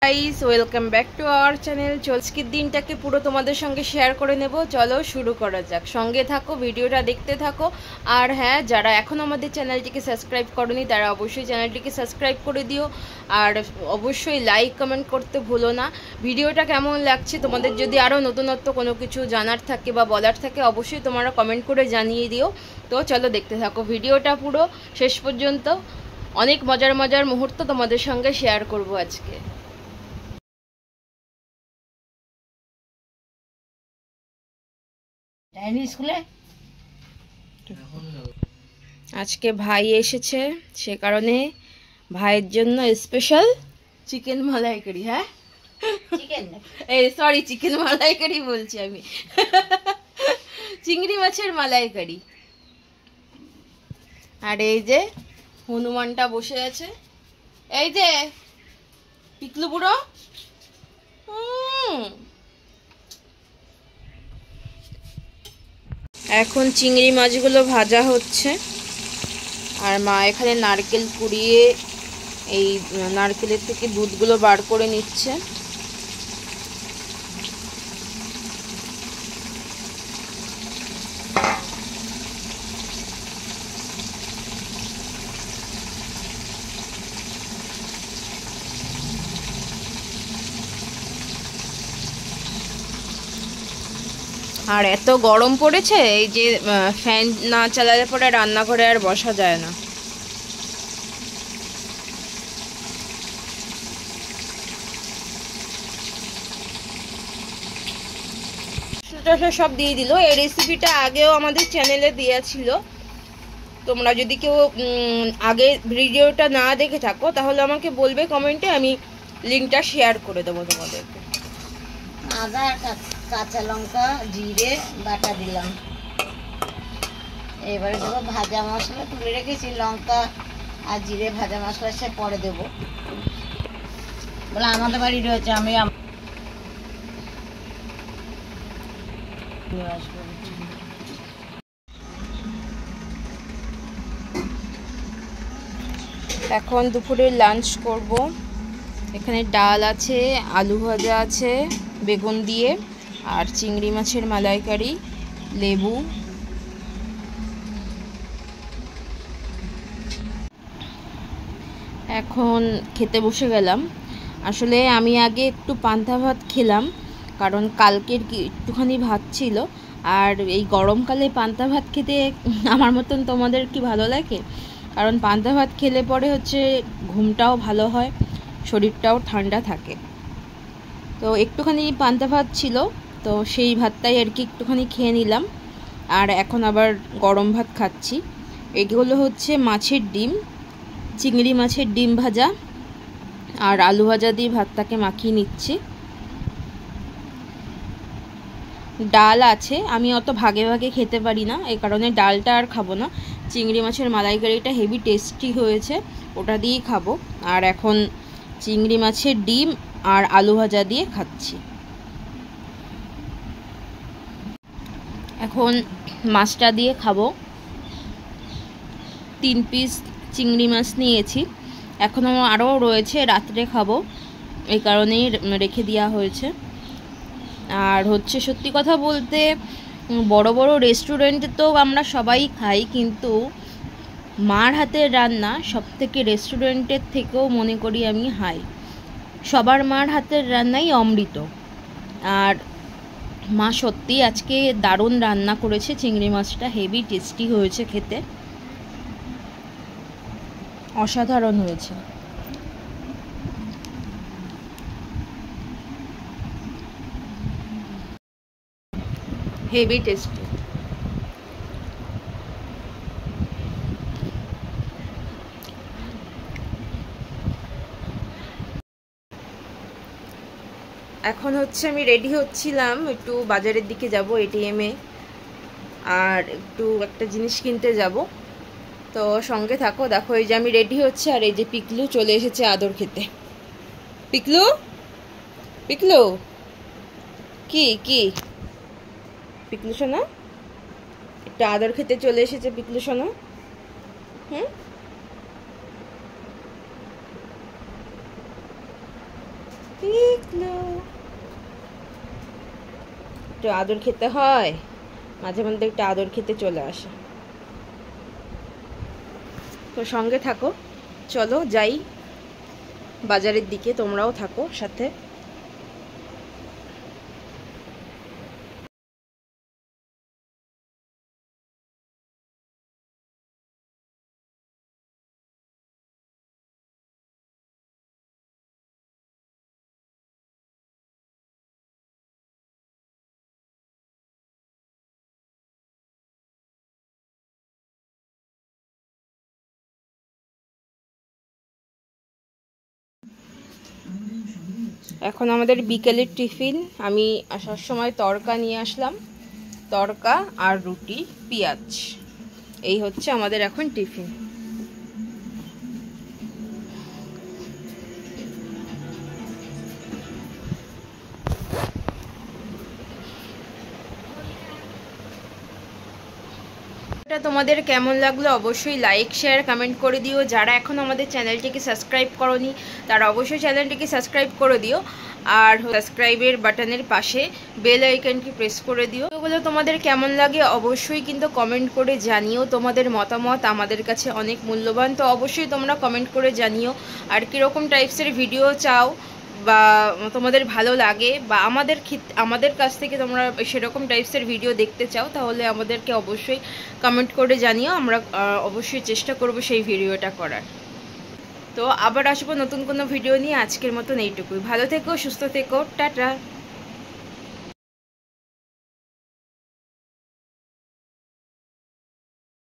Guys welcome back to our channel. আজকের দিনটাকে পুরো তোমাদের সঙ্গে শেয়ার করে নেব। চলো শুরু করা যাক, সঙ্গে থাকো, ভিডিওটা দেখতে থাকো। আর হ্যাঁ, যারা এখন আমাদের চ্যানেলটিকে সাবস্ক্রাইব করোনি তারা অবশ্যই চ্যানেলটিকে সাবস্ক্রাইব করে দিও। আর অবশ্যই লাইক কমেন্ট করতে ভুলো না। ভিডিওটা কেমন লাগছে, তোমাদের যদি আরও নতুনত্ব কোনো কিছু জানার থাকে বা বলার থাকে অবশ্যই তোমরা কমেন্ট করে জানিয়ে দিও। তো চলো দেখতে থাকো ভিডিওটা পুরো শেষ পর্যন্ত। অনেক মজার মজার মুহূর্ত তোমাদের সঙ্গে শেয়ার করব আজকে। স্কুলে আজকে ভাই এসেছে, সে কারণে ভাইয়ের জন্য স্পেশাল চিকেন মালাইকারি। হ্যাঁ, সরি, চিকেন মালাইকারি বলছি আমি, চিংড়ি মাছের মালাইকারি। আর এই যে হনুমানটা বসে আছে, এই যে পিকলু বুড়ো। এখন চিংড়ি মাছগুলো ভাজা হচ্ছে, আর মা এখানে নারকেল কুড়িয়ে এই নারকেলের থেকে দুধগুলো বার করে নিচ্ছে। আর এত গরম পড়েছে, এই যে ফ্যান না চালালে পরে রান্নাঘরে আর বসা যায় না। সব দিয়ে দিল। এই রেসিপিটা আগেও আমাদের চ্যানেলে দেওয়া ছিল, তোমরা যদি কেউ আগে ভিডিওটা না দেখে থাকো তাহলে আমাকে বলবে কমেন্টে, আমি লিঙ্কটা শেয়ার করে দেবো তোমাদেরকে। আদা, কাঁচা লঙ্কা, জিরে বাটা দিলাম। এবারে দেবো ভাজা মশলা, তুলে রেখেছি লঙ্কা আর জিরে ভাজা মশলা, সে পরে দেবো। বলে আমাদের বাড়ি রয়েছে, আমি এখন দুপুরের লাঞ্চ করব। এখানে ডাল আছে, আলু ভাজা আছে বেগুন দিয়ে, আর চিংড়ি মাছের মালাইকারি, লেবু। এখন খেতে বসে গেলাম। আসলে আমি আগে একটু পান্তা ভাত খেলাম, কারণ কালকের একটুখানি ভাত ছিল। আর এই গরমকালে পান্তা ভাত খেতে আমার মতন তোমাদের কি ভালো লাগে? কারণ পান্তা ভাত খেলে পরে হচ্ছে ঘুমটাও ভালো হয়, শরীরটাও ঠান্ডা থাকে। তো একটুখানি পান্তা ভাত ছিল, তো সেই ভাতটাই আর কি একটুখানি খেয়ে নিলাম। আর এখন আবার গরম ভাত খাচ্ছি। এগুলো হচ্ছে মাছের ডিম, চিংড়ি মাছের ডিম ভাজা আর আলু ভাজা দিয়ে ভাতটাকে মাখিয়ে নিচ্ছি। ডাল আছে, আমি অত ভাগে ভাগে খেতে পারি না, এই কারণে ডালটা আর খাবো না। চিংড়ি মাছের মালাইকারিটা হেভি টেস্টি হয়েছে, ওটা দিয়েই খাবো। আর এখন চিংড়ি মাছের ডিম আর আলু ভাজা দিয়ে খাচ্ছি। এখন মাছটা দিয়ে খাবো। 3 পিস চিংড়ি মাছ নিয়েছি, এখনও আরও রয়েছে, রাত্রে খাবো, এই কারণেই রেখে দেওয়া হয়েছে। আর হচ্ছে সত্যি কথা বলতে, বড় বড় রেস্টুরেন্টে তো আমরা সবাই খাই, কিন্তু মার হাতের রান্না সবথেকে রেস্টুরেন্টের থেকেও মনে করি আমি হাই। সবার মার হাতের রান্নাই অমৃত। আর মা সত্যি আজকে দারুণ রান্না করেছে, চিংড়ি মাছটা হেভি টেস্টি হয়েছে খেতে, অসাধারণ হয়েছে। Heavy tasty. এখন হচ্ছে আমি রেডি হচ্ছিলাম, একটু বাজারের দিকে যাব এটিএমে, আর একটু একটা জিনিস কিনতে যাব। তো সঙ্গে থাকো, দেখো এই যে আমি রেডি হচ্ছে, আর এই যে পিকলু চলে এসেছে আদর খেতে। পিকলু, পিকলু, কি কি পিকলু সোনা, একটু আদর খেতে চলে এসেছে পিকলু সোনা। একটু আদর খেতে হয়, মাঝে মধ্যে একটু আদর খেতে চলে আসে। তো সঙ্গে থাকো, চলো যাই বাজারের দিকে, তোমরাও থাকো সাথে। এখন আমাদের বিকেলের টিফিন, আমি আসার সময় তড়কা নিয়ে আসলাম, তড়কা আর রুটি পেঁয়াজ, এই হচ্ছে আমাদের এখন টিফিন। তোমাদের কেমন লাগলো অবশ্যই লাইক শেয়ার কমেন্ট করে দিও। যারা এখন আমাদের চ্যানেলটিকে সাবস্ক্রাইব করোনি তারা অবশ্যই চ্যানেলটিকে সাবস্ক্রাইব করে দিও, আর সাবস্ক্রাইবের বাটনের পাশে বেল আইকনটি প্রেস করে দিও। এগুলো তোমাদের কেমন লাগে অবশ্যই কিন্তু কমেন্ট করে জানিও। তোমাদের মতামত আমাদের কাছে অনেক মূল্যবান, তো অবশ্যই তোমরা কমেন্ট করে জানিও আর কীরকম টাইপসের ভিডিও চাও বা তোমাদের ভালো লাগে, বা আমাদের কাছ থেকে তোমরা সেরকম টাইপসের ভিডিও দেখতে চাও, তাহলে আমাদেরকে অবশ্যই কমেন্ট করে জানিও। আমরা অবশ্যই চেষ্টা করব সেই ভিডিওটা করার। তো আবার আসবো নতুন কোনো ভিডিও নিয়ে। আজকের মতন এইটুকুই। ভালো থেকো, সুস্থ থেকো, টাটা।